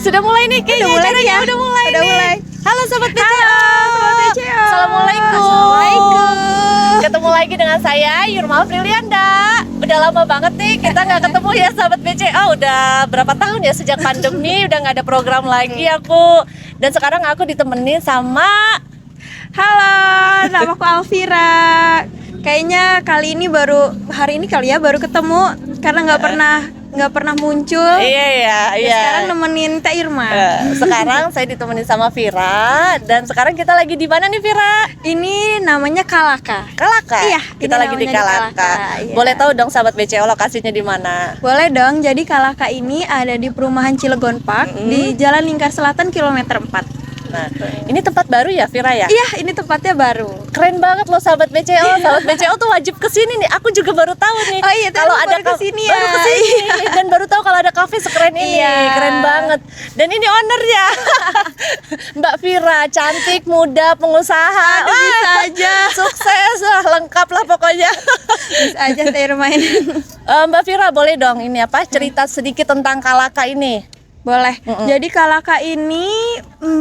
Sudah mulai nih kayaknya acaranya udah mulai nih. Halo Sobat BCO. Sobat BCO. Assalamualaikum. Assalamualaikum. Ketemu lagi dengan saya Yurma Aprilianda. Udah lama banget nih kita nggak ketemu ya Sobat BCO. Udah berapa tahun ya sejak pandemi udah nggak ada program lagi aku. Dan sekarang aku ditemenin sama Halo, namaku Alvira. Kayaknya hari ini kali ya baru ketemu karena nggak pernah muncul. Iya. Sekarang nemenin Teh Irma. Sekarang saya ditemenin sama Vira dan sekarang kita lagi di mana nih Vira? Ini namanya Kalaka. Kalaka. Iya, Kita ini lagi di namanya Kalaka. iya. Boleh tahu dong Sahabat BCO lokasinya di mana? Boleh dong. Jadi Kalaka ini ada di perumahan Cilegon Park di Jalan Lingkar Selatan kilometer 4. Nah, ini tempat baru ya Vira ya? Iya, ini tempatnya baru. Keren banget loh Sahabat BCO. Sahabat BCO tuh wajib kesini nih. Aku juga baru tahu nih. Oh iya, kalau ada baru kesini ya. Baru kesini dan baru tahu kalau ada kafe sekeren ini. Iya. Keren banget. Dan ini ownernya Mbak Vira, cantik, muda, pengusaha. Aduh, bisa aja. Sukses lah, lengkap lah pokoknya. Bisa aja Teh Irma ini. Mbak Vira boleh dong ini cerita sedikit tentang Kalaka ini. Boleh. Jadi Kalaka ini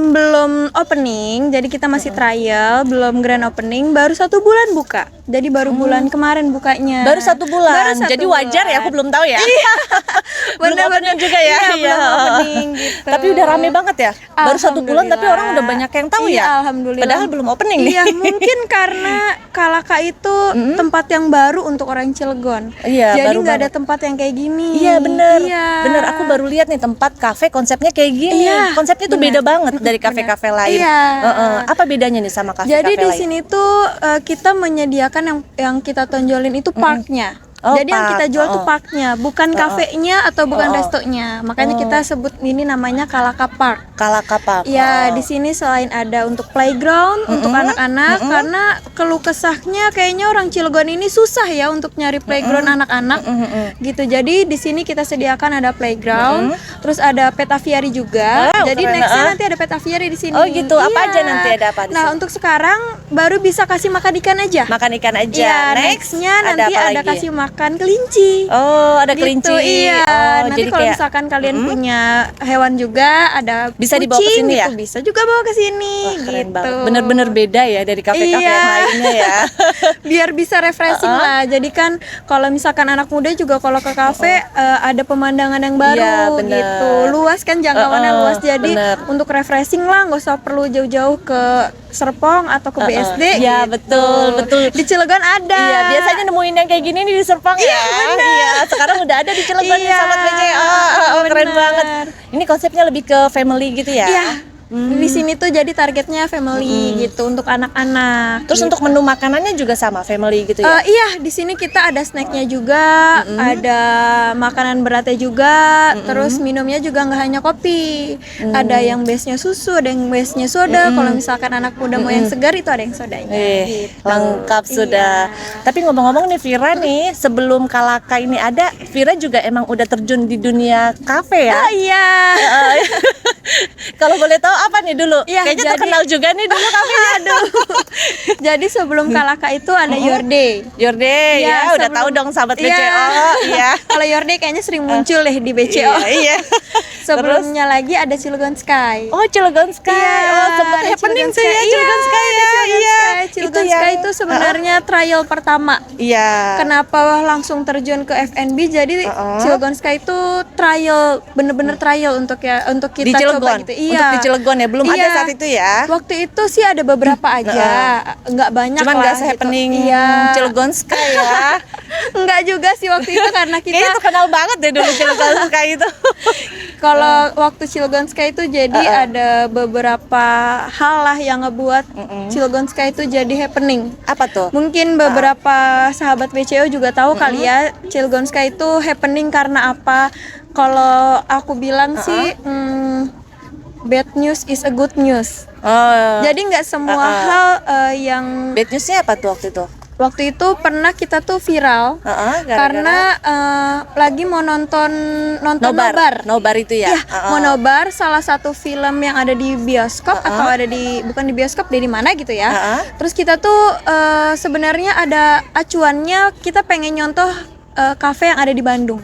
belum opening, jadi kita masih trial, belum grand opening, baru 1 bulan buka. Jadi baru bulan kemarin bukanya. Baru 1 bulan. Baru 1 Jadi wajar ya, aku belum tahu ya. belum Bener-bener opening juga ya. Iya, belum opening gitu. Tapi udah rame banget ya. Baru 1 bulan tapi orang udah banyak yang tahu Iya, ya. alhamdulillah. Padahal belum opening nih. Iya, mungkin karena Kalaka itu tempat yang baru untuk orang Cilegon. Iya, jadi baru nggak ada banget. tempat yang kayak gini. Iya bener. Iya. Bener, aku baru lihat nih tempat kafe konsepnya kayak gini. Iya, Konsepnya tuh beda banget dari kafe-kafe lain. Iya. Apa bedanya nih sama kafe-kafe Jadi lain? di sini tuh kita menyediakan yang kita tonjolin itu parknya. Oh, Jadi yang park. kita jual tuh parknya, bukan kafenya atau bukan restonya. Makanya kita sebut ini namanya Kalaka Park. Kalaka Park. Ya, di sini selain ada untuk playground untuk anak-anak, karena keluh kesahnya kayaknya orang Cilegon ini susah ya untuk nyari playground anak-anak. Gitu. Jadi di sini kita sediakan ada playground, terus ada pet aviary juga. Wow, Jadi keren, nextnya nanti ada pet aviary di sini. Oh gitu, apa Iya. aja nanti ada apa di Nah, sini? untuk sekarang baru bisa kasih makan ikan aja. Makan ikan aja. Iya, nextnya nanti apa ada lagi? kasih makan kelinci. Oh, ada Gitu, kelinci. iya. Oh, Nanti jadi kalau kayak misalkan kalian punya hewan juga, ada Bisa kucing, dibawa ke sini ya? gitu, bisa juga bawa ke sini. Wah, keren gitu. banget. Bener-bener beda ya dari kafe-kafe Iya. yang lainnya ya. Biar bisa refreshing lah. Jadi kan kalau misalkan anak muda juga kalau ke kafe ada pemandangan yang baru Iya, bener. gitu. Luas kan jangkauannya luas. Jadi bener. untuk refreshing lah, nggak usah perlu jauh-jauh ke Serpong atau ke BSD. Iya, gitu. betul. Di Cilegon ada. Iya, biasanya nemuin yang kayak gini nih di Serpong ya. Iya, sekarang udah ada di Cilegon nih Iya, Sahabat BCO. Keren bener. banget. Ini konsepnya lebih ke family gitu ya. Iya. Di sini tuh jadi targetnya family gitu untuk anak-anak. Terus untuk menu makanannya juga sama family gitu ya. Iya, di sini kita ada snacknya juga, ada makanan beratnya juga, terus minumnya juga nggak hanya kopi. Ada yang base-nya susu, ada yang base-nya soda. Kalau misalkan anak muda mau yang segar itu ada yang sodanya. Gitu. Lengkap sudah. Tapi ngomong-ngomong nih Vira nih, sebelum Kalaka ini ada, Vira juga emang udah terjun di dunia kafe ya. Oh iya. Kalau boleh tahu apa nih dulu? Iya, Kayaknya jadi- terkenal juga nih dulu kafenya. Aduh. Jadi sebelum Kalaka itu ada Your Day. Your Day ya, udah sebelum- tahu dong Sahabat Iya. BCO. Iya. Kalau Your Day kayaknya sering muncul deh di BCO. Iya. Sebelumnya lagi ada Cilegon Sky. Oh, Cilegon Sky. Iya, Oh, sempat ada happening Cilegon tuh ya Sky. Cilegon Sky Ada ya. Cilegon Iya. Sky. Cilegon Sky itu sebenarnya trial pertama. Iya. Kenapa langsung terjun ke FNB? Jadi Cilegon Sky itu trial, bener-bener trial untuk Di kita Cilegon. coba gitu. Iya. Untuk di Cilegon ya, belum ada Iya. saat itu ya. Waktu itu sih ada beberapa aja, nggak banyak Cuman lah. nggak se-happening gitu. Iya. Cilegon Sky ya. Nggak juga sih waktu itu karena kita Kayaknya terkenal banget deh dulu Cilegon Sky itu. kalau waktu Cilegon Sky itu jadi ada beberapa hal lah yang ngebuat Cilegon Sky itu jadi happening. Apa tuh? Mungkin beberapa sahabat BCO juga tahu kali ya Cilegon Sky itu happening karena apa? Kalau aku bilang sih bad news is a good news. Oh. Jadi nggak semua hal yang Bad newsnya apa tuh waktu itu? waktu itu pernah kita tuh viral Gara-gara karena lagi mau nonton nobar. Nobar itu ya. Ya, mau nobar salah satu film yang ada di bioskop atau ada di bukan di bioskop di mana gitu ya. Terus kita tuh sebenarnya ada acuannya kita pengen nyontoh kafe yang ada di Bandung.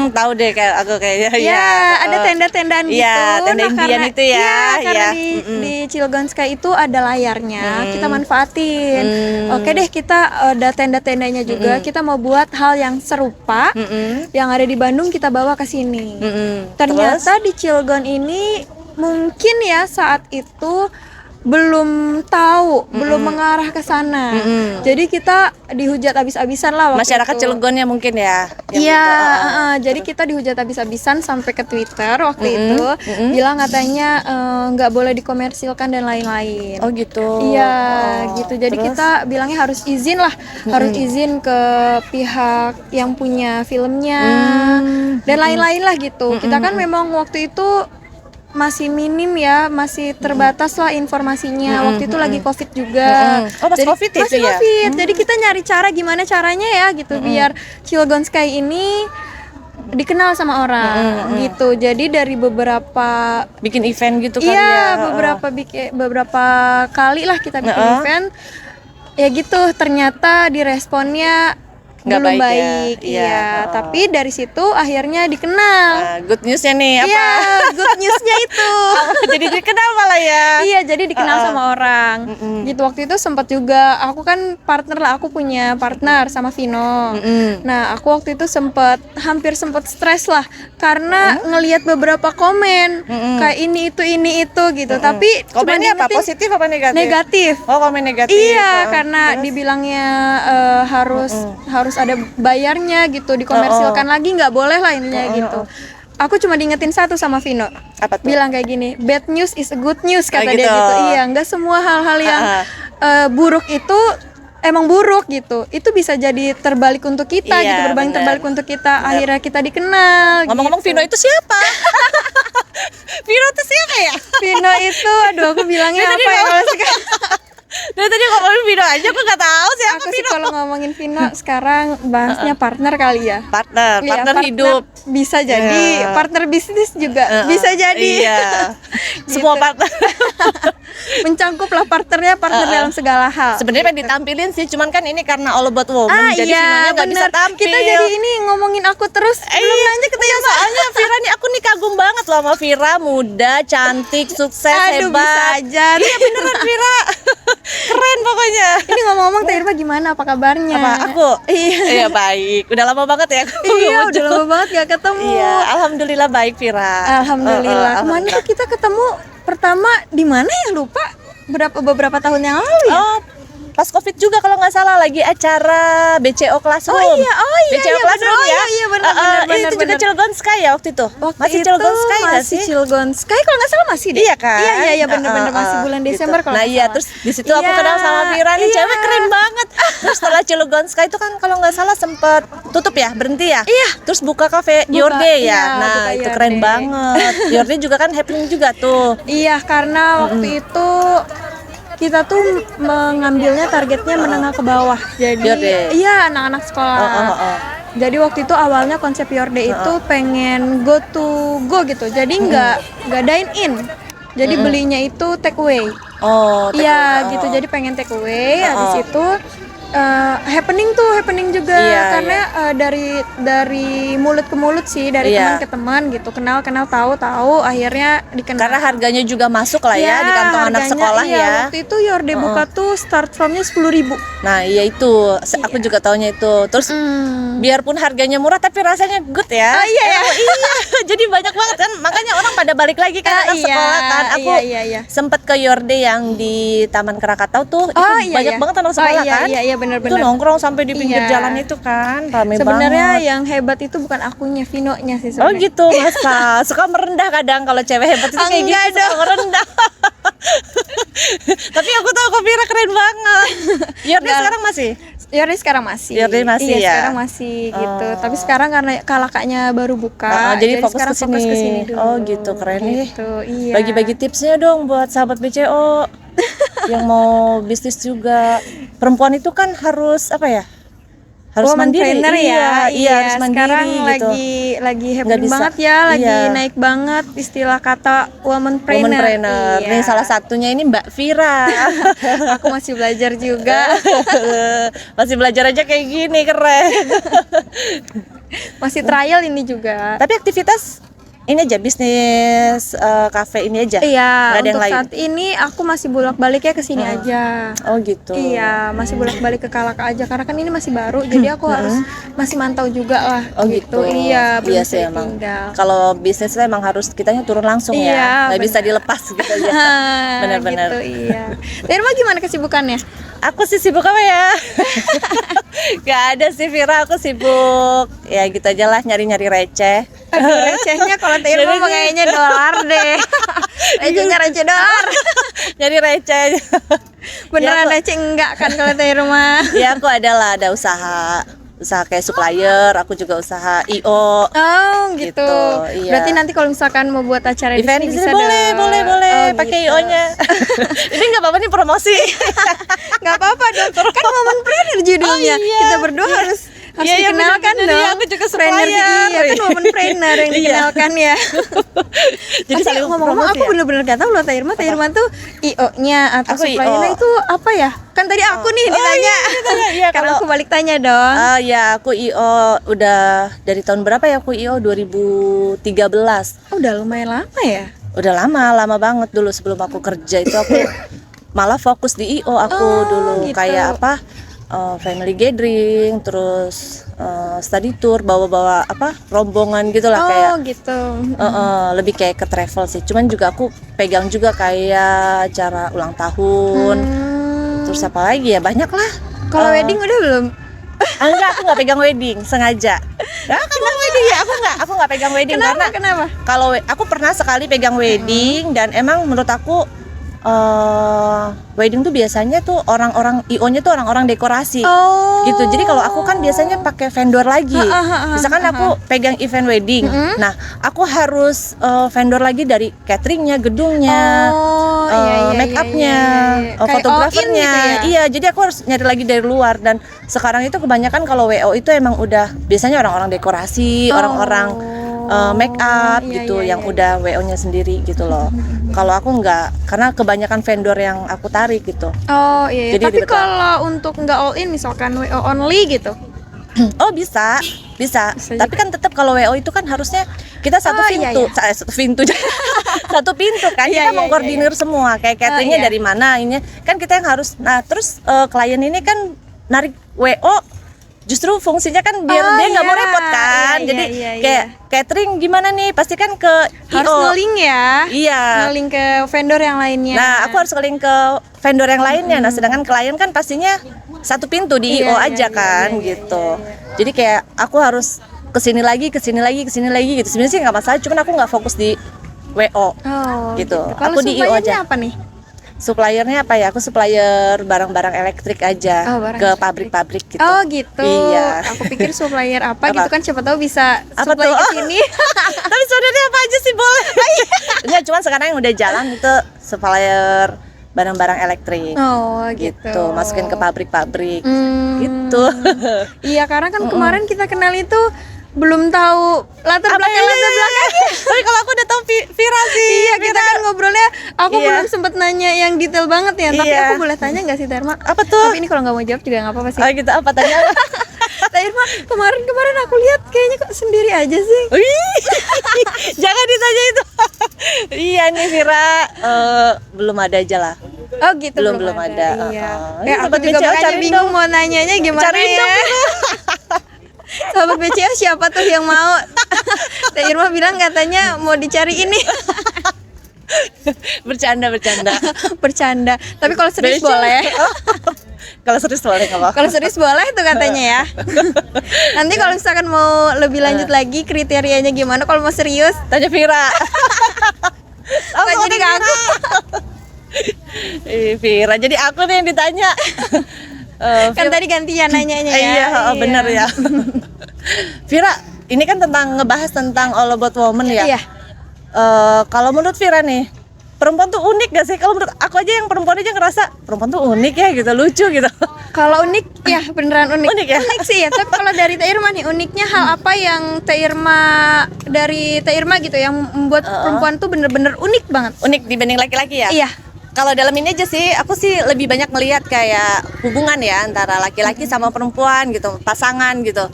Tahu deh kayak aku kayaknya. Ya, ada tenda-tendaan gitu. Iya, tenda Indian itu ya. Iya, karena Iya. di Cilegon Sky itu ada layarnya, kita manfaatin. Oke deh, kita ada tenda-tendanya juga. Kita mau buat hal yang serupa, yang ada di Bandung kita bawa ke sini. Ternyata di Cilegon ini mungkin ya saat itu belum tahu, belum mengarah ke sana. Jadi kita dihujat habis-habisan lah waktu Masyarakat itu. Cilegonnya mungkin ya. yang Iya, gitu. jadi kita dihujat habis-habisan sampai ke Twitter waktu itu, bilang katanya nggak boleh dikomersilkan dan lain-lain. Oh gitu. Iya, Oh, gitu. Jadi terus? kita bilangnya harus izin lah, harus izin ke pihak yang punya filmnya dan lain-lain lah gitu. Kita kan memang waktu itu masih minim ya, masih terbatas lah informasinya. Waktu itu lagi COVID juga. Oh, pas COVID itu masih ya? COVID. Jadi kita nyari cara gimana caranya ya gitu biar Cilegon Sky ini dikenal sama orang gitu. Jadi dari beberapa Bikin event gitu kali iya, ya. beberapa kali lah kita bikin event. Ya gitu, ternyata diresponnya Nggak belum baik ya. baik. Iya. Iya, tapi dari situ akhirnya dikenal. Nah, good newsnya nih apa? Iya, good newsnya itu. Jadi dikenal malah ya. Iya, jadi dikenal sama orang. Gitu waktu itu sempat juga aku kan partner lah, aku punya partner sama Vino. Nah, aku waktu itu hampir sempat stres lah karena ngelihat beberapa komen kayak ini itu gitu. Tapi cuma Komennya apa? diingetin Positif apa negatif? negatif. Oh, komen negatif. Iya, Heeh. karena dibilangnya harus ada bayarnya gitu, dikomersilkan lagi nggak boleh lah intinya gitu. Aku cuma diingetin satu sama Vino. Apa tuh? Bilang kayak gini, bad news is a good news kata Kayak dia gitu. gitu. Iya, nggak semua hal-hal yang buruk itu emang buruk gitu. Itu bisa jadi terbalik untuk kita Iya, gitu, berbanding bener. terbalik untuk kita. Akhirnya kita dikenal. Ngomong-ngomong gitu. Vino itu siapa? Vino itu siapa ya? Vino itu, aduh aku bilangnya Dia tadi apa ya ngomong- kalau sekarang? Dari tadi ngomongin Vino aja aku nggak tahu siapa Aku sih Vino. kalau ngomongin Vino sekarang bahasnya partner kali ya. Partner, Iya, partner hidup. bisa jadi, Iya. partner bisnis juga bisa jadi. Iya. Semua Gitu. partner. Mencangkup lah partnernya, partner dalam segala hal. Sebenarnya pengen ditampilin sih, cuman kan ini karena all about woman, jadi iya, Vinonya nggak bisa bener. tampil. Kita jadi ini ngomongin aku terus. Belum nanya ke Iya, soalnya Vira nih aku nih kagum banget loh sama Vira, muda, cantik, sukses, Aduh, hebat. bisa aja. Iya beneran Vira. Keren pokoknya. Ini ngomong-ngomong Teh Irma gimana? Apa kabarnya? Apa aku? Iya. Iya baik. Udah lama banget ya. aku nggak Iya, udah muncul. lama banget gak ketemu. Iya, alhamdulillah baik Vira. Alhamdulillah. Kemana tuh kita ketemu pertama di mana ya lupa? Beberapa tahun yang lalu ya. Oh, pas COVID juga kalau nggak salah lagi acara BCO Classroom. Oh iya, BCO iya, Classroom bener. ya. Oh iya, bener, bener, itu juga bener. Cilegon Sky ya waktu itu. Waktu Masih itu Cilegon Sky nggak masih sih? Cilegon Sky kalau nggak salah masih deh. Iya kan? Iya bener-bener masih bulan Gitu. Desember kalau Nah nggak iya, salah. terus di situ aku Iya, kenal sama Vira nih, iya. cewek keren banget. Terus setelah Cilegon Sky itu kan kalau nggak salah sempet tutup ya, berhenti ya. Iya. Terus buka cafe Buka, Your Day iya, ya. Nah buka itu Your keren Day. banget. Your Day juga kan happening juga tuh. Iya, karena waktu itu kita tuh mengambilnya targetnya menengah ke bawah. Jadi Your Day. iya anak-anak sekolah. Jadi waktu itu awalnya konsep Your Day itu pengen go to go gitu. Jadi nggak dine in. Jadi belinya itu take away. Oh, take Iya away. gitu. Jadi pengen take away. Habis itu happening juga Iya, karena dari mulut ke mulut sih, dari Iya. teman ke teman gitu, kenal tahu akhirnya dikenal. Karena harganya juga masuk lah ya di kantong anak harganya, sekolah iya, ya. Waktu itu Your Day buka tuh start from-nya 10.000. Nah iya itu, aku juga taunya itu. Terus biarpun harganya murah tapi rasanya good ya. Iya ya. Iya, jadi banyak banget kan, makanya orang pada balik lagi kan anak iya, sekolah kan. Aku iya. sempet ke Your Day yang di Taman Krakatau tuh, itu banyak banget anak sekolah kan. Iya Itu benar-benar. nongkrong sampai di pinggir Iya. jalan itu kan, rame Sebenarnya banget. yang hebat itu bukan akunya, Vinonya sih Oh sebenarnya. gitu Mas Pa. Suka merendah kadang kalau cewek hebat itu kayak Enggak gitu, suka merendah. Tapi aku tahu kok Vira keren banget. Your Day sekarang masih? Your Day sekarang masih. Your Day masih iya, ya? sekarang masih gitu. Tapi sekarang karena kakaknya baru buka, Jadi fokus sekarang ke sini. fokus ke sini dulu. Oh gitu, keren nih. Gitu, iya. Bagi-bagi tipsnya dong buat sahabat BCO yang mau bisnis juga. Perempuan itu kan harus apa ya? Harus Woman mandiri. trainer ya. Iya, harus mandiri sekarang gitu. lagi Nggak happening bisa. banget ya, lagi Iya. naik banget istilah kata woman trainer. Woman trainer. Iya. Nih salah satunya ini Mbak Vira. Aku masih belajar juga. Masih belajar aja kayak gini, keren. Masih trial ini juga. Tapi aktivitas ini aja bisnis kafe ini aja. Iya, Nggak ada yang untuk lain. saat ini aku masih bolak-baliknya ke sini aja. Oh gitu. Iya, masih bolak-balik ke Kalaka aja karena kan ini masih baru, jadi aku harus masih mantau juga lah. Oh gitu. Iya, belum Iya bisa sih emang. ditinggal. Kalau bisnis itu emang harus kitanya turun langsung Iya, ya. Nggak bisa benar. dilepas gitu aja. Benar-benar. Gitu, iya. Irma gimana kesibukannya? Aku sih sibuk apa ya? Gak ada sih Vira, aku sibuk. Ya gitu aja lah, nyari-nyari receh. Aduh, recehnya kalau Teh Irma mah kayaknya dolar deh. Recehnya receh dolar. Nyari receh aja. Beneran Ya, receh enggak kan kalau Teh Irma? Ya aku ada usaha kayak supplier, aku juga usaha IO. Oh gitu. Gitu, iya. Berarti nanti kalau misalkan mau buat acara Event di di sini sini bisa boleh, dong. boleh, Oh, pakai gitu. IO-nya. Ini nggak apa-apa nih promosi. Nggak apa-apa dong. Kan momen planner judulnya. Oh, iya. Kita berdua harus Iya, iya, dikenalkan bener-bener. dong. Iya, aku juga Planner supplier. iya kan momen planner yang Iya. dikenalkan ya. Jadi Tapi saling ngomong-ngomong promosi aku ya? bener-bener gak tahu loh Teh Irma. Teh Irma tuh IO-nya atau Aku suppliernya IO. itu apa ya? Kan tadi aku nih ditanya. Iya, Karena kalau aku balik tanya dong. ya aku IO udah dari tahun berapa ya aku IO 2013. Oh, udah lumayan lama ya. Udah lama banget dulu sebelum aku kerja itu aku malah fokus di IO aku Oh, dulu gitu. kayak apa family gathering terus study tour bawa-bawa apa rombongan gitulah kayak Oh gitu. lebih kayak ke travel sih. Cuman juga aku pegang juga kayak acara ulang tahun. Terus apa lagi ya banyak lah. Kalau wedding udah belum? Enggak, aku nggak pegang wedding sengaja. Kenapa wedding ya? Aku nggak pegang wedding karena Kenapa? kalau aku pernah sekali pegang wedding dan emang menurut aku wedding tuh biasanya tuh orang-orang IO-nya tuh orang-orang dekorasi. Oh. Gitu. Jadi kalau aku kan biasanya pakai vendor lagi. Misalkan aku pegang event wedding. Nah, aku harus vendor lagi dari cateringnya, gedungnya, Oh, iya, make upnya, Kayak fotografernya. all in gitu ya? Iya, jadi aku harus nyari lagi dari luar dan sekarang itu kebanyakan kalau WO itu emang udah biasanya orang-orang dekorasi, orang-orang make up iya, gitu iya, yang iya. udah WO-nya sendiri gitu loh. Kalau aku enggak, karena kebanyakan vendor yang aku tarik gitu. Oh iya, Jadi tapi ribet lah. kalau untuk nggak all in misalkan WO only gitu. Oh bisa. Bisa Tapi kan tetap kalau WO itu kan harusnya kita satu Oh, iya, pintu, iya. satu pintu, satu pintu kan Iya, kita iya, mengkoordinir semua kayak cateringnya iya. dari mana ini kan kita yang harus. Nah terus klien ini kan narik WO justru fungsinya kan biar Oh, dia nggak mau iya. repot kan. Iya, Jadi iya, iya, kayak catering gimana nih pasti kan ke Harus IO. nge-link ya. Iya. Nge-link ke vendor yang lainnya. Nah, aku harus link ke vendor yang lainnya. Nah, sedangkan klien kan pastinya satu pintu di Iya, IO iya, aja iya, kan iya, gitu. Jadi kayak aku harus kesini lagi gitu. Sebenarnya sih nggak masalah, cuman aku nggak fokus di WO. Oh, gitu. Kalau Aku di IO suppliernya aja. apa nih? Suppliernya apa ya? Aku supplier barang-barang elektrik aja Oh, barang ke elektrik. pabrik-pabrik gitu. Oh gitu. Iya. Aku pikir supplier apa, Apa? gitu kan siapa tahu bisa Apa supply tuh? ke sini. Tapi sebenarnya apa aja sih boleh? Enggak, cuman sekarang yang udah jalan itu supplier barang-barang elektrik. Oh gitu. gitu. Masukin ke pabrik-pabrik. Hmm. Gitu. Iya karena kan kemarin kita kenal itu belum tahu latar belakangnya. Tapi kalau aku udah tahu Vira sih. Iya kita kan ngobrolnya, aku Iya. belum sempet nanya yang detail banget ya. Tapi Iya. aku boleh tanya nggak sih Terma? Apa tuh? Tapi ini kalau nggak mau jawab juga nggak apa-apa sih. Oh gitu apa tanya? Terma kemarin aku lihat kayaknya kok sendiri aja sih. Wih, jangan ditanya itu. Iya nih Vira, belum ada aja lah. Oh gitu Belum ada. Iya. Ini Kayak aku sobat juga BCO makanya cariin bingung dong. mau nanyanya gimana Cariin ya. dong, Sobat BCO siapa tuh yang mau? Teh Irma bilang katanya mau dicari ini. Bercanda. Bercanda. Tapi kalau serius BCO. boleh. Kalau serius boleh nggak apa? Kalau serius boleh tuh katanya ya. Nanti kalau misalkan mau lebih lanjut lagi kriterianya gimana kalau mau serius? Tanya Vira. Kok jadi ke aku? Vira, jadi aku nih yang ditanya. Kan tadi gantian nanyanya ya. Iya, bener ya. Vira, ini kan ngebahas tentang All About Woman ya. Iya. Kalau menurut Vira nih, perempuan tuh unik gak sih? Kalau menurut aku aja yang perempuan aja ngerasa perempuan tuh unik ya gitu, lucu gitu. Kalau unik ya beneran unik. Unik ya? Unik sih ya. Tapi kalau dari Teh Irma nih, uniknya hal apa yang Teh Irma gitu yang membuat perempuan tuh bener-bener unik banget? Unik dibanding laki-laki ya? Iya. Kalau dalam ini aja sih, aku sih lebih banyak melihat kayak hubungan ya antara laki-laki sama perempuan gitu, pasangan gitu.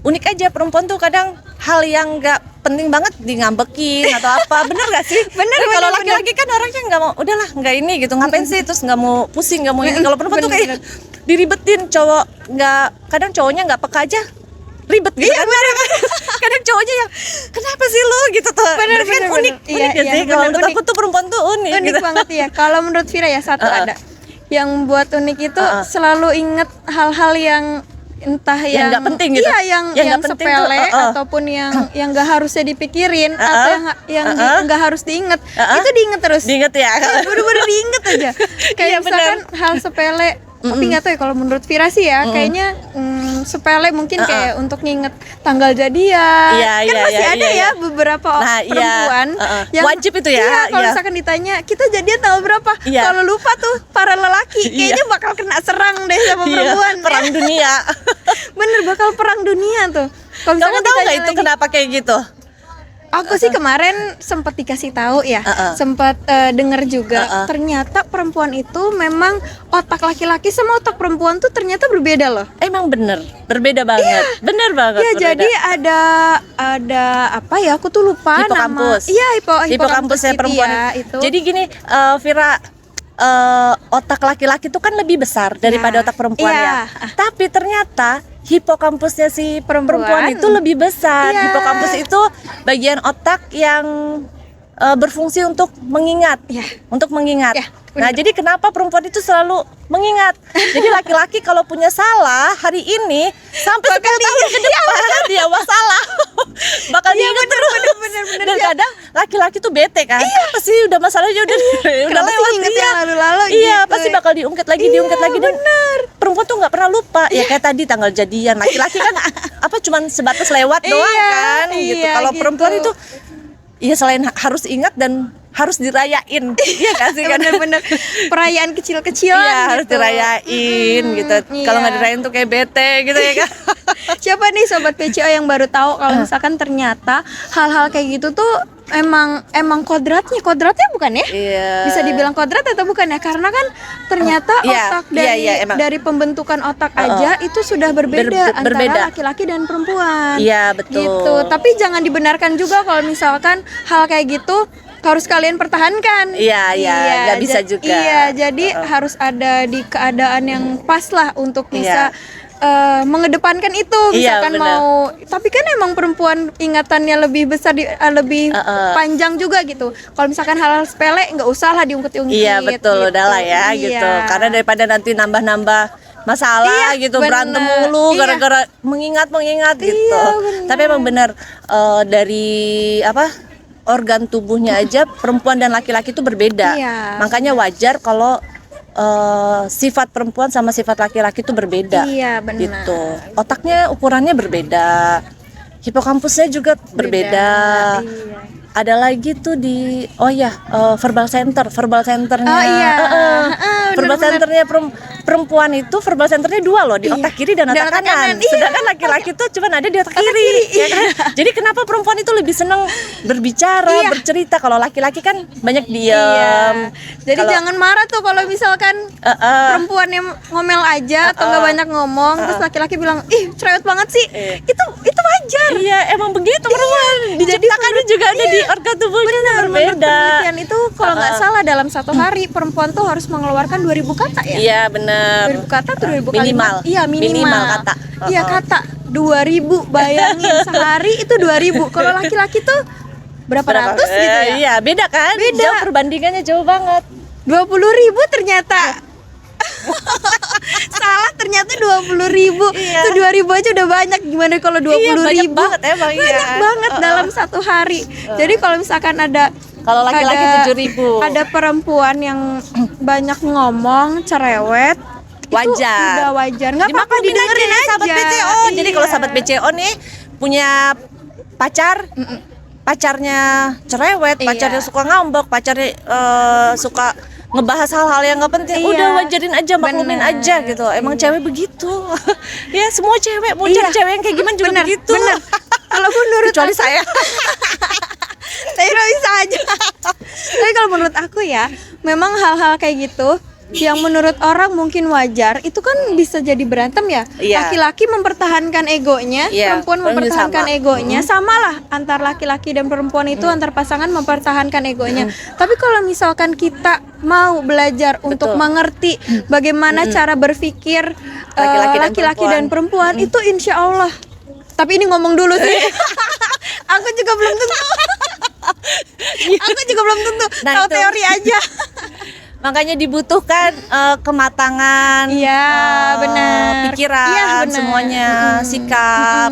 unik aja perempuan tuh kadang hal yang nggak penting banget di ngambekin atau apa, bener gak sih? Tapi kalau laki-laki kan orangnya nggak mau, udahlah nggak ini gitu, ngapain sih, terus nggak mau pusing, nggak mau ini. Kalau perempuan tuh kayak diribetin, cowok nggak, kadang cowoknya nggak peka aja ribet gitu kan. Kadang cowoknya yang kenapa sih lo gitu tuh, Bener, kan bener, unik bener. Iya, gitu iya, sih. Kalau bener, menurut unik. aku tuh perempuan tuh unik Unik gitu. banget ya. Kalau menurut Vira ya satu ada yang buat unik itu selalu inget hal-hal yang entah yang nggak penting gitu. Iya, yang nggak penting tuh, sepele ataupun yang nggak harusnya dipikirin atau yang nggak harus diinget. Itu diinget terus. Diinget ya. Bener-bener diinget aja. Kayak Iya, misalkan hal sepele. Tapi nggak tahu ya kalau menurut Vira sih ya kayaknya sepele mungkin kayak untuk nginget tanggal jadian. Iya, Kan iya, masih iya, ada iya. ya beberapa Nah, iya. perempuan yang Wajib itu ya, Iya, kalau iya. misalkan ditanya kita jadian tanggal berapa? Iya. Kalau lupa tuh para lelaki Iya. kayaknya bakal kena serang deh sama Iya, perempuan. perang dunia. Bener, bakal perang dunia tuh. Kalau Kamu misalkan tahu nggak ditanya itu lagi, kenapa kayak gitu? aku sih kemarin sempat dikasih tahu ya, sempat denger juga. Ternyata perempuan itu memang otak laki-laki sama otak perempuan tuh ternyata berbeda loh. Emang berbeda banget, bener banget. Iya, berbeda. jadi ada apa ya? Aku tuh lupa Hipokampus. nama. Iya, Hipokampusnya itu perempuan. ya, itu. Jadi gini, Vira, otak laki-laki itu kan lebih besar daripada otak perempuan iya. ya. Tapi ternyata hipokampusnya si perempuan itu lebih besar. Iya. Hipokampus itu bagian otak yang berfungsi untuk mengingat, Iya. untuk mengingat. Iya, Nah, jadi kenapa perempuan itu selalu mengingat? Jadi laki-laki kalau punya salah hari ini sampai 10 tahun ke depan dia masalah. Bakal diingat terus. bener, Dan ya. kadang laki-laki tuh bete kan. Apa sih udah masalahnya udah Kenapa sih lewat inget iya. yang lalu-lalu Iya, gitu? pasti bakal diungkit lagi, diungkit lagi. Dan perempuan tuh nggak pernah lupa. Ya kayak tadi tanggal jadian. Laki-laki kan apa cuman sebatas lewat doang Iya, kan gitu. iya, Kalau gitu. perempuan itu iya selain harus ingat dan harus dirayain. Iya kasih kan. Bener-bener perayaan kecil-kecilan Iya, gitu. harus dirayain gitu. Kalau nggak iya. dirayain tuh kayak bete gitu ya kan. Siapa nih sobat PCO yang baru tahu kalau misalkan ternyata hal-hal kayak gitu tuh emang kodratnya bukan ya? Iya. Bisa dibilang kodrat atau bukan ya? Karena kan ternyata Iya, otak iya, dari iya, emang. dari pembentukan otak aja itu sudah berbeda berbeda. antara laki-laki dan perempuan. Iya, betul. Gitu. Tapi jangan dibenarkan juga kalau misalkan hal kayak gitu harus kalian pertahankan. Iya, nggak bisa juga. Iya, jadi harus ada di keadaan yang pas lah untuk bisa mengedepankan itu. Iya, Misalkan benar. mau, tapi kan emang perempuan ingatannya lebih besar, lebih panjang juga gitu. Kalau misalkan hal-hal sepele nggak usah lah diungkit-ungkit. Iya betul, gitu. udah lah ya Iya. gitu. Karena daripada nanti nambah-nambah masalah Iya, gitu, bener. berantem mulu Iya. gara-gara mengingat gitu. bener. Tapi emang benar dari apa organ tubuhnya aja perempuan dan laki-laki itu berbeda. Iya. Makanya wajar kalau sifat perempuan sama sifat laki-laki itu berbeda. Iya, benar. Gitu. Otaknya ukurannya berbeda. Hipokampusnya juga berbeda. Iya. Ada lagi tuh di verbal centernya. Oh iya. Verbal centernya perempuan itu verbal centernya 2 loh, di otak kiri dan otak kanan. Iya. Sedangkan laki-laki tuh cuma ada di otak kiri, ya kan? Jadi kenapa perempuan itu lebih seneng berbicara, Iya. bercerita, kalau laki-laki kan banyak diam. Iya. Jadi Kalau- jangan marah tuh kalau misalkan perempuan yang ngomel aja atau nggak banyak ngomong, terus laki-laki bilang, ih cerewet banget sih. Itu wajar. Iya, emang begitu perempuan. Diciptakannya juga ada di organ tubuhnya Menurut berbeda. penelitian itu kalau nggak salah dalam satu hari perempuan tuh harus mengeluarkan 2000 kata ya. Iya, benar. 2000 kata tuh 2000 Minimal. kalimat. Iya, minimal. Minimal kata. Iya, kata 2000. Bayangin sehari itu 2000. Kalau laki-laki tuh berapa ratus gitu ya? Iya, beda kan? Beda. Jauh perbandingannya jauh banget. 20.000 ternyata. Salah, ternyata 20.000. Iya. Itu 2000 aja udah banyak. Gimana kalau 20.000? banyak banget emang, iya. Banyak banget dalam satu hari. Jadi kalau misalkan ada Kalau laki-laki 7.000. Ada perempuan yang banyak ngomong, cerewet, Wajar. itu udah wajar. Nggak apa-apa, Dimaklumin didengerin aja. sahabat BCO. Jadi Iya. kalau sahabat BCO nih punya pacar, pacarnya cerewet, Iya. pacarnya suka ngambek, pacarnya suka ngebahas hal-hal yang nggak penting, Iya. udah wajarin aja, maklumin Bener. aja gitu. Emang cewek begitu. Ya semua cewek mau Iya. cari cewek yang kayak gimana juga Bener, begitu. bener. Kalau menurut Kecuali aku- saya. Saya nggak bisa aja. Tapi kalau menurut aku ya, memang hal-hal kayak gitu yang menurut orang mungkin wajar itu kan bisa jadi berantem ya. Iya. Laki-laki mempertahankan egonya, Iya, perempuan mempertahankan sama. egonya, samalah antar laki-laki dan perempuan itu antar pasangan mempertahankan egonya. Tapi kalau misalkan kita mau belajar untuk mengerti bagaimana cara berpikir Laki-laki dan laki-laki dan perempuan itu insya Allah. Tapi ini ngomong dulu sih. Aku juga belum tentu. Aku juga belum tentu. Nah, Tahu itu. teori aja. Makanya dibutuhkan kematangan, Iya, benar. pikiran, Iya, benar. semuanya, sikap,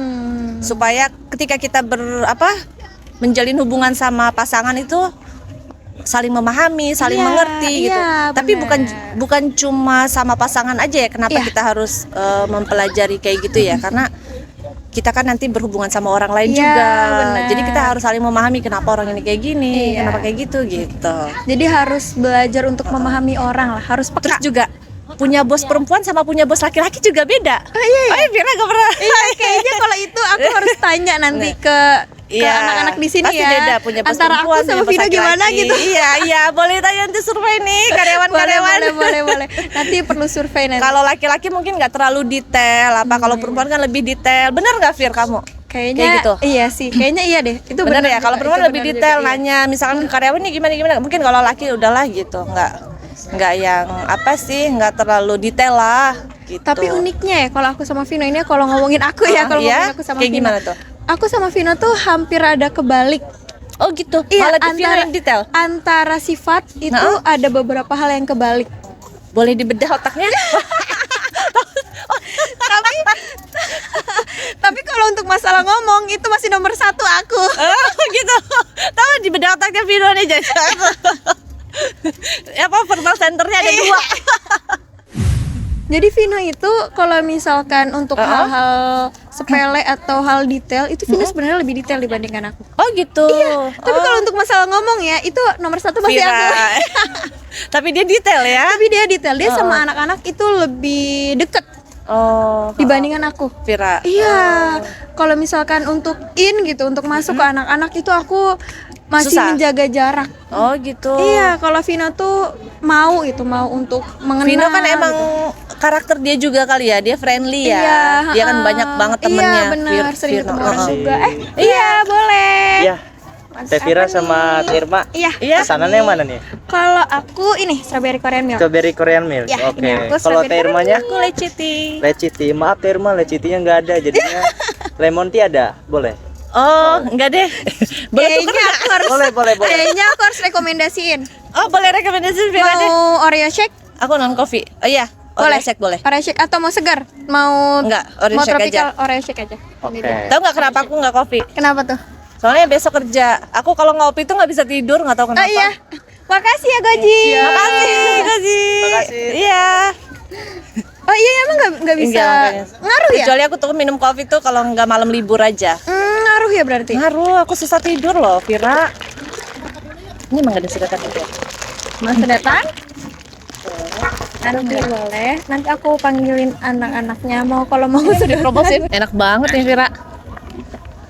supaya ketika kita menjalin hubungan sama pasangan itu saling memahami, saling Iya, mengerti gitu. iya, Tapi benar. bukan cuma sama pasangan aja ya. Kenapa Iya. kita harus mempelajari kayak gitu ya? Karena kita kan nanti berhubungan sama orang lain Iya, juga. benar. Jadi kita harus saling memahami kenapa orang ini kayak gini, Iya. kenapa kayak gitu gitu. Jadi harus belajar untuk memahami orang lah, harus Terus peka. juga punya bos perempuan sama punya bos laki-laki juga beda. Iya, iya. Oh, Vira gak pernah. Iya, kayaknya kalau itu aku harus tanya nanti ke Iya, anak-anak di sini pasti ya. beda, punya bos Antara aku perempuan, sama punya bos Vino gimana laki-laki. gitu. Iya, boleh tanya nanti survei nih karyawan-karyawan. Boleh. Nanti perlu survei nanti. Kalau laki-laki mungkin nggak terlalu detail, kalau perempuan kan lebih detail. Bener nggak Fir kamu? Kayaknya Kayak gitu. iya sih, kayaknya iya deh. Itu Bener ya, juga, kalau perempuan itu lebih bener detail juga, iya. nanya, misalkan ke karyawan nih gimana. Mungkin kalau laki udahlah gitu, nggak yang nggak terlalu detail lah gitu. Tapi uniknya ya kalau aku sama Vino ini kalau ngomongin aku ya, kalau iya? ngomongin aku sama Kayak Vino. gimana tuh? Aku sama Vino tuh hampir ada kebalik. Oh gitu, Iya, malah di Vira yang detail. antara sifat itu Nah. ada beberapa hal yang kebalik. Boleh dibedah otaknya? Tapi kalau untuk masalah ngomong itu masih nomor satu aku. Oh gitu. Tahu di bedah otaknya Vino nih jadi. Verbal centernya ada dua. Jadi Vino itu kalau misalkan untuk hal-hal sepele atau hal detail itu Vino sebenarnya lebih detail dibandingkan aku. Oh gitu. Tapi kalau untuk masalah ngomong ya itu nomor satu pasti Vira. aku. Tapi dia detail ya. Tapi dia detail, dia sama anak-anak itu lebih deket Oh, dibandingkan aku. Vira. Iya, kalau misalkan untuk gitu, untuk masuk ke anak-anak itu aku masih Susah. menjaga jarak. Oh gitu. Iya, kalau Vino tuh mau untuk mengenal. Vino kan emang gitu. karakter dia juga kali ya, dia friendly ya. Iya, Dia kan banyak banget temennya. Iya, benar, sering Vino. ketemu orang Heeh. juga. Iya, boleh. Iya. Teh Vira sama Teh Irma. Iya. Iya. Pesanannya yang mana nih? Kalau aku ini strawberry Korean milk. Strawberry Korean milk. Ya, Oke. ini aku Kalau strawberry Teh Irmanya? Aku leciti. Leciti. Maaf Teh Irma, lecitinya nggak ada. Jadinya lemon tea ada. Boleh. Oh, enggak deh. Boleh tuker Kayaknya nggak? aku harus Boleh. Kayaknya aku harus rekomendasiin. Oh, boleh rekomendasi Vira deh. Mau Oreo shake? Aku non coffee. Oh iya, Boleh. Oreo shake boleh. Oreo shake atau mau segar? Mau Enggak, Oreo mau shake tropical aja. Oreo shake aja. Ini Oke. dia. Tahu nggak kenapa aku nggak kopi? Kenapa tuh? Soalnya besok kerja. Aku kalau ngopi tuh nggak bisa tidur, nggak tahu Oh kenapa. iya. Makasih ya Goji. Makasih. Iya. Oh iya emang nggak bisa Enggak, makanya. ngaruh ya? Kecuali aku tuh minum kopi tuh kalau nggak malam libur aja. Ngaruh ya berarti. Ngaruh, aku susah tidur loh, Vira. Ini emang gak ada sedotan itu. Mas datang? Nanti boleh. Nanti aku panggilin anak-anaknya mau kalau mau sudah Proposin. Enak banget nih, Vira.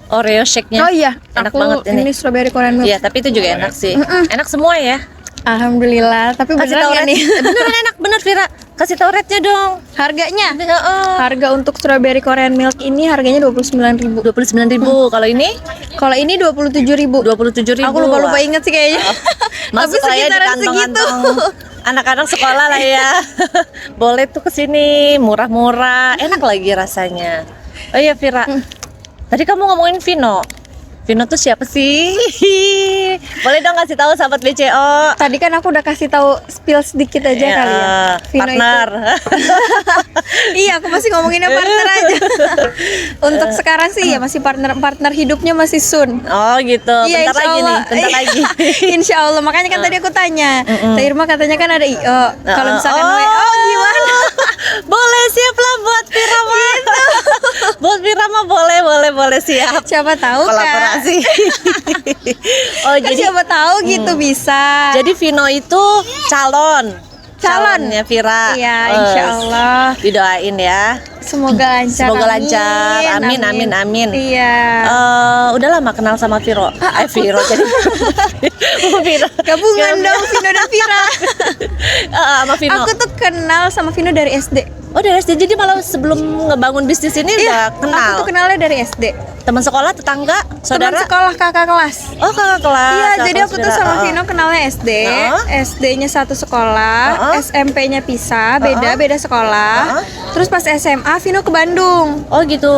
Oreo shake-nya. Oh iya, Enak aku banget ini. strawberry Korean milk. Iya, tapi itu juga enak sih. Enak semua ya. Alhamdulillah, tapi Kasih beneran tau nggak rate. nih? Beneran enak, bener Vira. Kasih tau rate-nya dong. Harganya? Heeh. Harga untuk strawberry Korean milk ini harganya 29.000. 29.000. Kalau ini Kalau ini 27.000. 27.000. Aku lupa inget sih kayaknya. Masuk lah ya di sekitaran kantong-kantong anak-anak sekolah lah ya. Boleh tuh kesini, murah-murah, enak lagi rasanya. Oh iya Vira, tadi kamu ngomongin Vino. Vino tuh siapa sih? Boleh dong kasih tahu sahabat BCO. Tadi kan aku udah kasih tahu spill sedikit aja Ya, kali ya. Vino partner. Iya, aku masih ngomonginnya partner aja. Untuk sekarang sih ya masih partner hidupnya masih Sun. Oh gitu. Iya, Bentar insya lagi nih, Allah. bentar lagi. Insya Allah. Makanya kan tadi aku tanya. Teh Irma katanya kan ada IO. Kalau misalkan WO gimana? Boleh siap lah buat Vira mah. Buat Vira mah boleh siap. Siapa tahu kan? Kolaborasi. Oh Kan jadi siapa tahu gitu bisa. jadi Vino itu calonnya Vira. Iya, insya Allah. Didoain ya. Semoga lancar. Semoga lancar. Amin. Iya. Udah lama kenal sama Viro. Viro jadi Viro. Gabungan dong Vino dan Vira. Sama Vino. Aku tuh kenal sama Vino dari SD. Oh dari SD, jadi malah sebelum ngebangun bisnis ini udah kenal. Aku tuh kenalnya dari SD. Teman sekolah, tetangga, saudara? Teman sekolah, kakak kelas. Oh kakak kelas. Iya, kakak jadi aku tuh saudara. sama Vino kenalnya SD. SD-nya satu sekolah, SMP-nya pisah, beda sekolah. Terus pas SMA Vino ke Bandung. Oh gitu.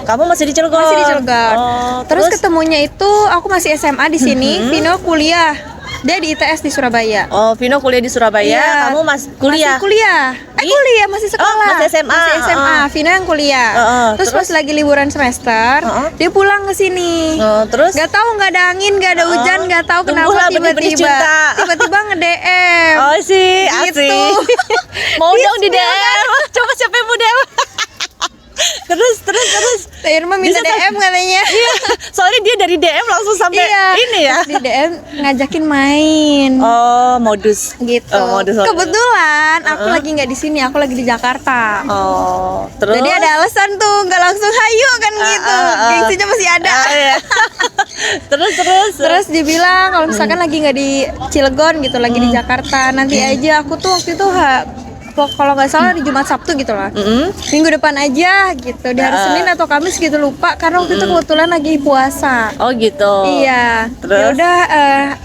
Kamu masih di Cilegon? Masih di Cilegon. Oh, terus ketemunya itu aku masih SMA di sini, Vino kuliah. Dia di ITS di Surabaya. Oh, Vino kuliah di Surabaya, Iya. kamu kuliah. Masih kuliah. Kuliah masih sekolah. masih SMA. Masih SMA. Vino yang kuliah. Terus pas lagi liburan semester, dia pulang ke sini. Terus? Gak tahu, nggak ada angin, nggak ada hujan, nggak tahu Tumbuhlah kenapa benih-benih cinta. tiba-tiba nge-DM. Oh sih, Gitu. asik. Mau Dia dong di DM. Coba siapa yang mau DM? terus. Teh Irma minta Bisa, DM katanya. Iya, soalnya dia dari DM langsung sampai ini ya. Terus di DM ngajakin main. Oh, modus. Gitu. Oh, modus. Kebetulan aku lagi nggak di sini, aku lagi di Jakarta. Oh, terus. Jadi ada alasan tuh, nggak langsung hayu kan gitu. Gengsinya masih ada. Iya. terus. Terus dibilang kalau misalkan lagi nggak di Cilegon gitu, lagi di Jakarta, nanti aja. Aku tuh waktu itu kalau nggak salah di Jumat Sabtu gitu lah. Minggu depan aja gitu, di hari Senin atau Kamis gitu, lupa karena waktu itu kebetulan lagi puasa. Oh gitu. Iya. Terus? Ya udah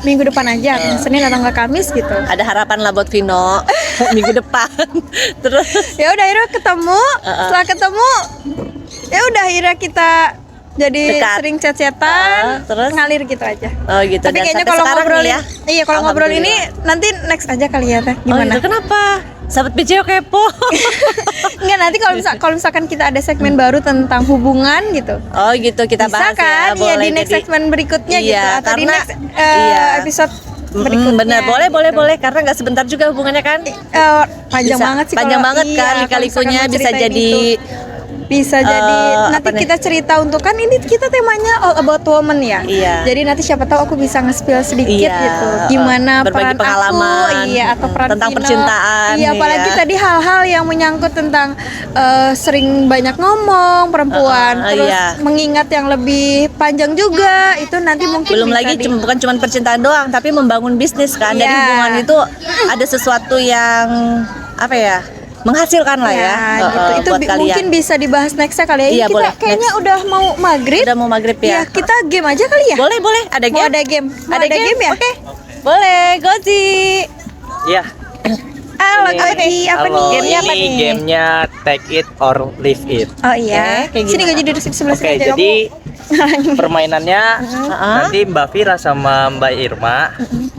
minggu depan aja, Senin atau nggak Kamis gitu. Ada harapan lah buat Vino minggu depan. Terus. Ya udah akhirnya ketemu. Setelah ketemu, ya udah akhirnya kita jadi Dekat. sering chat-chatan, terus? ngalir gitu aja. Oh gitu. Tapi Dan kayaknya sampai kalau sekarang ngobrol nih ya. iya kalau ngobrol ini Alhamdulillah. nanti next aja kali ya Teh. Oh Gimana? gitu, kenapa? Sahabat BCO kepo. Enggak, nanti kalau misalkan kita ada segmen baru tentang hubungan gitu. Oh gitu, kita Bisa bahas kan? ya. Ya di Boleh, next jadi- segmen berikutnya Iya, gitu atau di karena- next iya. episode Mm-mm, berikutnya. bener, boleh karena nggak sebentar juga hubungannya kan. Panjang Bisa- banget sih panjang kalau- banget iya, kan, kalau lika-likunya misalkan mau bisa ceritain jadi itu. Bisa jadi nanti apa nih? kita cerita untuk kan ini kita temanya all about woman ya. Iya. Jadi nanti siapa tahu aku bisa nge-spill sedikit Iya, gitu. Gimana berbagi peran pengalaman, aku, iya atau peran tentang Vino. percintaan, Iya, apalagi iya. tadi hal-hal yang menyangkut tentang sering banyak ngomong perempuan, terus iya. mengingat yang lebih panjang juga itu nanti mungkin Belum bisa lagi bukan cuma percintaan doang, tapi membangun bisnis kan. Dari Iya. hubungan itu ada sesuatu yang apa ya? Menghasilkan lah ya. gitu. Itu Buat kalian. mungkin bisa dibahas nextnya kali ya. Ini Iya, kita boleh. kayaknya udah mau maghrib. Udah mau maghrib Iya, ya. kita game aja kali ya. Boleh, ada game. Mau ada game. Mau ada game ya? Oke. Boleh, Gozi. Iya. Halo, Ini- Goji, apa Halo, nih? Gamenya apa ini nih? gamenya take it or leave it. Oh iya. Oke, kayak Sini gimana? Goji duduk di sebelah Oke, sini aja jadi permainannya nanti Mbak Vira sama Mbak Irma,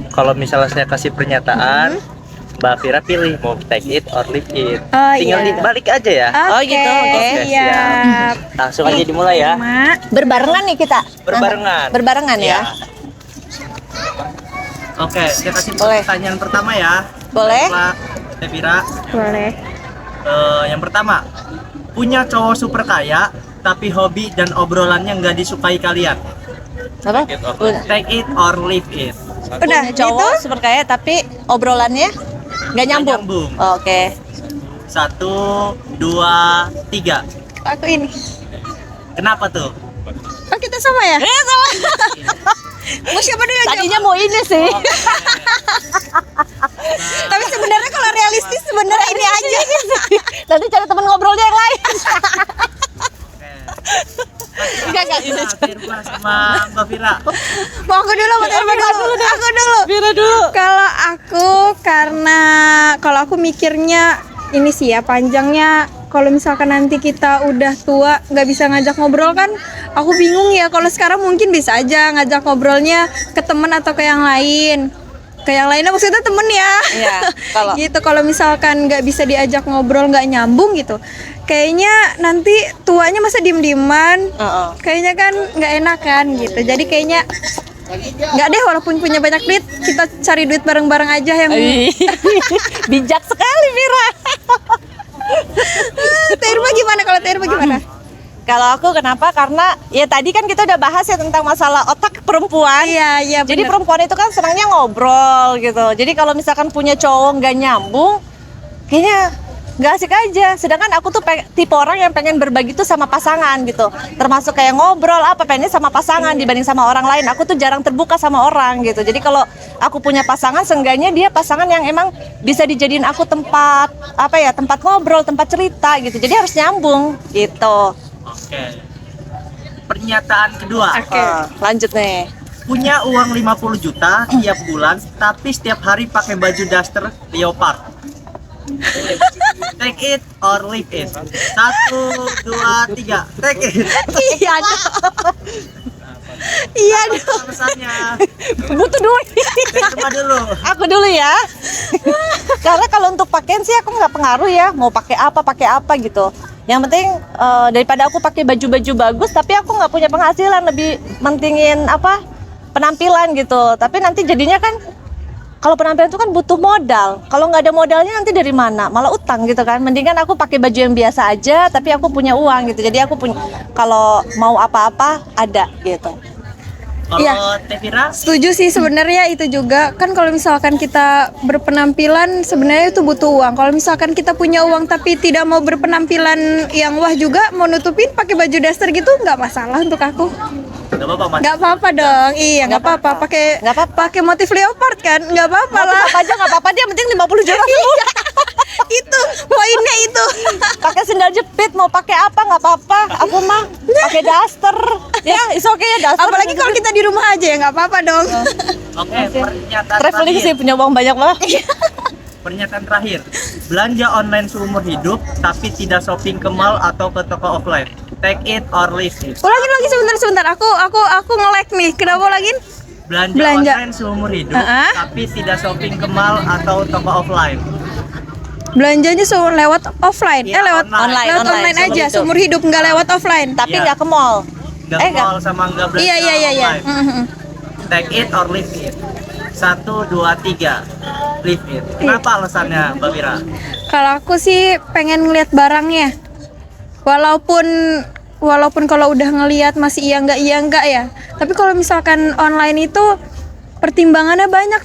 kalau misalnya saya kasih pernyataan, Mbak Vira pilih mau take it or leave it. Oh, Tinggal iya. dibalik aja ya. kamu. Oh, gitu, oke. Oke, Siap. Langsung aja dimulai ya. Mak. Berbarengan nih kita. Berbarengan. Berbarengan ya. Oke, saya kasih Boleh. pertanyaan pertama ya. Boleh. Baiklah, Teh Vira. Boleh. Yang pertama, punya cowok super kaya tapi hobi dan obrolannya nggak disukai kalian. Apa? Take it or leave it. Udah, Punya cowok super kaya tapi obrolannya nggak nyambung. nyambung. Oke. 1, 2, 3. Aku ini. Kenapa tuh? Oh, kita sama ya? Mau siapa dulu yang jawab? Tadinya mau ini sih. Tapi sebenarnya kalau realistis sebenarnya ini aja. Nanti cari teman ngobrolnya yang lain. Enggak ini. Irma sama Mbak Vira. Mau aku dulu, mau Irma dulu. Aku dulu. Vira dulu. Kalau aku kalau aku mikirnya ini sih ya panjangnya kalau misalkan nanti kita udah tua nggak bisa ngajak ngobrol kan aku bingung ya. Kalau sekarang mungkin bisa aja ngajak ngobrolnya ke temen atau ke yang lain. Ke yang lainnya maksudnya temen ya. Iya, kalau- gitu. Kalau misalkan nggak bisa diajak ngobrol nggak nyambung gitu. Kayaknya nanti tuanya masa diem-dieman. Kayaknya kan nggak enak kan gitu. Jadi kayaknya nggak deh, walaupun punya banyak duit kita cari duit bareng-bareng aja yang Bijak sekali Vira. Terma gimana kalau Terma gimana? Kalau aku kenapa? Karena ya tadi kan kita udah bahas ya tentang masalah otak perempuan. Iya Jadi bener. perempuan itu kan senangnya ngobrol gitu. Jadi kalau misalkan punya cowok nggak nyambung, kayaknya nggak asik aja. Sedangkan aku tuh tipe orang yang pengen berbagi tuh sama pasangan gitu. Termasuk kayak ngobrol apa pengennya sama pasangan dibanding sama orang lain. Aku tuh jarang terbuka sama orang gitu. Jadi kalau aku punya pasangan, seenggaknya dia pasangan yang emang bisa dijadiin aku tempat tempat ngobrol, tempat cerita gitu. Jadi harus nyambung gitu. Oke. Pernyataan kedua. Lanjut nih. Punya uang 50 juta tiap bulan, tapi setiap hari pakai baju daster leopard. Take it or leave it. 1, 2, 3. Take it. Iya dong. Iya Alasannya. Butuh duit. Terima dulu. Aku dulu ya. Karena kalau untuk pakaian sih aku nggak pengaruh ya. Mau pakai apa gitu. Yang penting daripada aku pakai baju-baju bagus, tapi aku nggak punya penghasilan, lebih mentingin penampilan gitu. Tapi nanti jadinya kan kalau penampilan itu kan butuh modal. Kalau nggak ada modalnya nanti dari mana? Malah utang gitu kan. Mendingan aku pakai baju yang biasa aja, tapi aku punya uang gitu. Jadi aku punya, kalau mau apa-apa ada gitu. Kalau Iya. Tevira, Setuju sih sebenarnya itu juga kan kalau misalkan kita berpenampilan sebenarnya itu butuh uang. Kalau misalkan kita punya uang tapi tidak mau berpenampilan yang wah juga mau nutupin pakai baju daster gitu nggak masalah untuk aku. nggak apa-apa mas. Nggak apa-apa dong. Iya nggak apa-apa Nggak apa-apa. pakai motif leopard kan nggak apa-apa Mau lah. apa aja nggak apa-apa, dia penting 50 juta dulu. Itu poinnya itu. Pakai sendal jepit mau pakai apa nggak apa-apa. Aku mah pakai daster. Ya, is okay ya daster. Apalagi kalau kita di rumah aja ya nggak apa-apa dong. Oke, pernyataan traveling sih terakhir. punya uang banyak banget. Pernyataan terakhir. Belanja online seumur hidup, tapi tidak shopping ke mall atau ke toko offline. Take it or leave it. Ulangin lagi sebentar. Aku nge-lag nih. Kenapa ulangin? Belanja online seumur hidup, tapi tidak shopping ke mall atau toko offline. Belanjanya lewat offline. Iya, Lewat online. lewat online Seumur aja, hidup. seumur hidup nggak lewat offline. Tapi Iya. nggak ke mall. Nggak Eh, ke mall sama nggak belanja Iya. online. Take it or leave it. 1, 2, 3. Leave it. Kenapa alasannya, Mbak Wira? Kalau aku sih pengen ngeliat barangnya. Walaupun kalau udah ngeliat masih iya enggak ya. Tapi kalau misalkan online itu pertimbangannya banyak,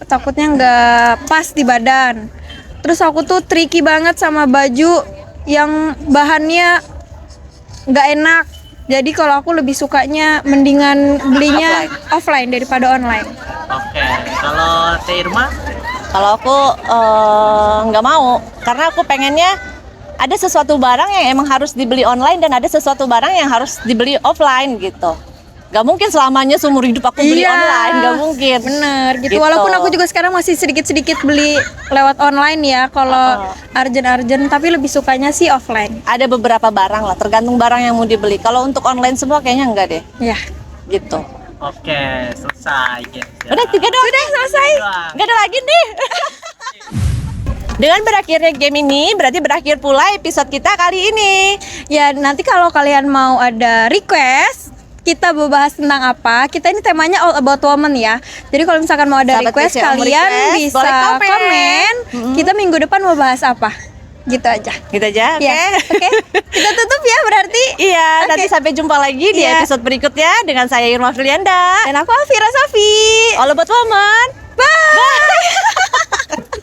takutnya nggak pas di badan. Terus aku tuh tricky banget sama baju yang bahannya nggak enak. Jadi kalau aku lebih sukanya mendingan belinya offline daripada online. Oke, kalau Teh Irma? Kalau aku nggak mau, karena aku pengennya ada sesuatu barang yang emang harus dibeli online dan ada sesuatu barang yang harus dibeli offline gitu. Gak mungkin selamanya seumur hidup aku beli online, gak mungkin. Bener gitu. Gitu. Walaupun aku juga sekarang masih sedikit-sedikit beli lewat online ya kalau urgent, tapi lebih sukanya sih offline. Ada beberapa barang lah, tergantung barang yang mau dibeli. Kalau untuk online semua kayaknya enggak deh, Ya. gitu. Oke, selesai. Udah 3 doang. Sudah selesai. Gak ada lagi nih. Dengan berakhirnya game ini, berarti berakhir pula episode kita kali ini. Ya nanti kalau kalian mau ada request kita mau bahas tentang apa, kita ini temanya all about women ya. Jadi kalau misalkan mau ada Sahabat request BCA mau kalian request, bisa boleh komen. komen. Kita minggu depan mau bahas apa. Gitu aja. Gitu aja, oke? Ya, oke. Kita tutup ya berarti. Iya, Oke. nanti sampai jumpa lagi di Iya. episode berikutnya dengan saya Irma Frilianda. Dan aku Alvira Safi. All about woman. Bye.